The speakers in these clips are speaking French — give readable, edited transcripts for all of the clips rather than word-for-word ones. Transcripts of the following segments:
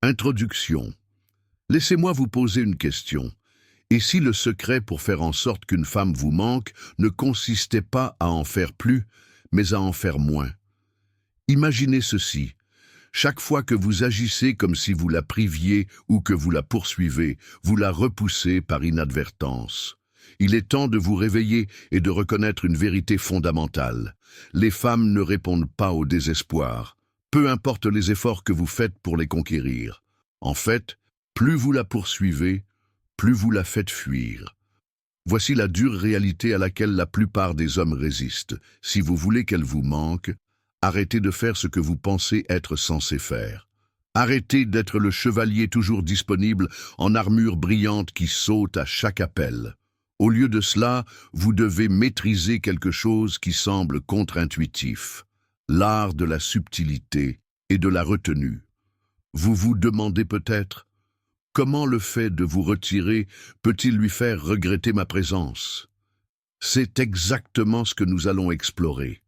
Introduction. Laissez-moi vous poser une question. Et si le secret pour faire en sorte qu'une femme vous manque ne consistait pas à en faire plus, mais à en faire moins? Imaginez ceci. Chaque fois que vous agissez comme si vous la priviez ou que vous la poursuivez, vous la repoussez par inadvertance. Il est temps de vous réveiller et de reconnaître une vérité fondamentale. Les femmes ne répondent pas au désespoir, peu importe les efforts que vous faites pour les conquérir. En fait, plus vous la poursuivez, plus vous la faites fuir. Voici la dure réalité à laquelle la plupart des hommes résistent. Si vous voulez qu'elle vous manque, arrêtez de faire ce que vous pensez être censé faire. Arrêtez d'être le chevalier toujours disponible en armure brillante qui saute à chaque appel. Au lieu de cela, vous devez maîtriser quelque chose qui semble contre-intuitif, l'art de la subtilité et de la retenue. Vous vous demandez peut-être, comment le fait de vous retirer peut-il lui faire regretter ma présence? C'est exactement ce que nous allons explorer.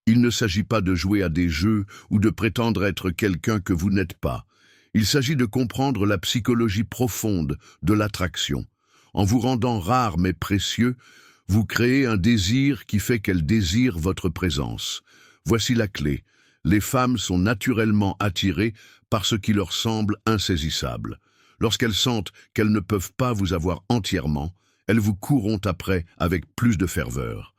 Il ne s'agit pas de jouer à des jeux ou de prétendre être quelqu'un que vous n'êtes pas. Il s'agit de comprendre la psychologie profonde de l'attraction. En vous rendant rare mais précieux, vous créez un désir qui fait qu'elle désire votre présence. Voici la clé. Les femmes sont naturellement attirées par ce qui leur semble insaisissable. Lorsqu'elles sentent qu'elles ne peuvent pas vous avoir entièrement, elles vous courront après avec plus de ferveur.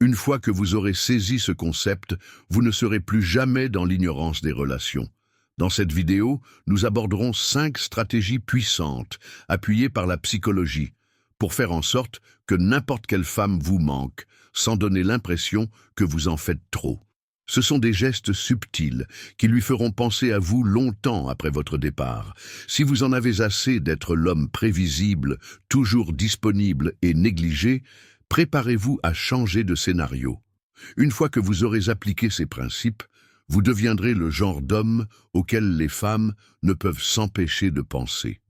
Une fois que vous aurez saisi ce concept, vous ne serez plus jamais dans l'ignorance des relations. Dans cette vidéo, nous aborderons 5 stratégies puissantes, appuyées par la psychologie, pour faire en sorte que n'importe quelle femme vous manque, sans donner l'impression que vous en faites trop. Ce sont des gestes subtils qui lui feront penser à vous longtemps après votre départ. Si vous en avez assez d'être l'homme prévisible, toujours disponible et négligé, préparez-vous à changer de scénario. Une fois que vous aurez appliqué ces principes, vous deviendrez le genre d'homme auquel les femmes ne peuvent s'empêcher de penser.